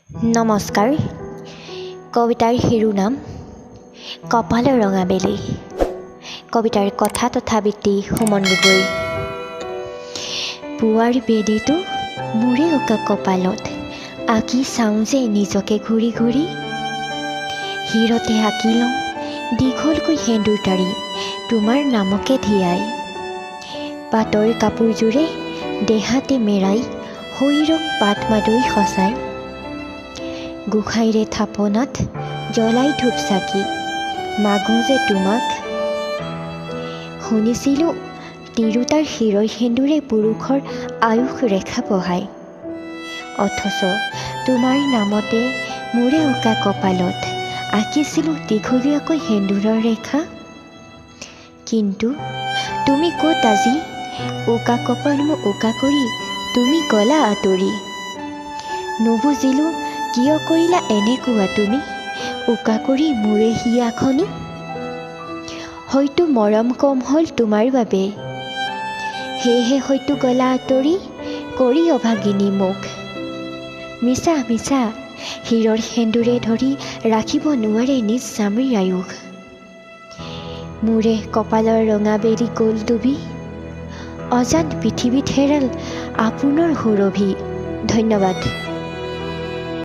নমস্কাৰ। কবিতাৰ শিৰোনাম কপালৰ ৰঙা বেলি। কবিতাৰ কথা তথা বৃত্তি সুমন গগৈ। পুৱাৰ বেলিটো মোৰে উকা কপালত আঁকি চাওঁ যে নিজকে ঘূৰি ঘূৰি, শিৰতে আঁকি লওঁ দীঘলকৈ সেন্দুৰ তাৰি তোমাৰ নামকে ধিয়াই, পাতৰ কাপোৰযোৰে দেহাতে মেৰাই শৰীৰক পাত মাদৈ সঁচাই, গোসাঁইৰে থাপনাত জ্বলাই ধূপ চাকি মাগোঁ যে তোমাক। শুনিছিলোঁ তিৰোতাৰ শিৰৰ সেন্দুৰে পুৰুষৰ আয়ুস ৰেখা বঢ়ায়, অথচ তোমাৰ নামতে মোৰে উকা কপালত আঁকিছিলোঁ দীঘলীয়াকৈ সেন্দুৰৰ ৰেখা। কিন্তু তুমি ক'ত আজি, উকা কপাল মোক উকা কৰি তুমি গলা আঁতৰি। নুবুজিলোঁ কিয় কৰিলা এনেকুৱা তুমি, উকা কৰি মোৰে হিয়াখনি। হয়তো মৰম কম হ'ল তোমাৰ বাবে, সেয়েহে হয়তো গলা আঁতৰি কৰি অভাগিনী মোক। মিছা মিছা শিৰৰ সেন্দুৰে ধৰি ৰাখিব নোৱাৰে নিজ স্বামীৰ আয়ুস। মোৰে কপালৰ ৰঙা বেলি গ'ল ডুবি, অজান পৃথিৱীত হেৰাল আপোনাৰ সুৰভি। ধন্যবাদ।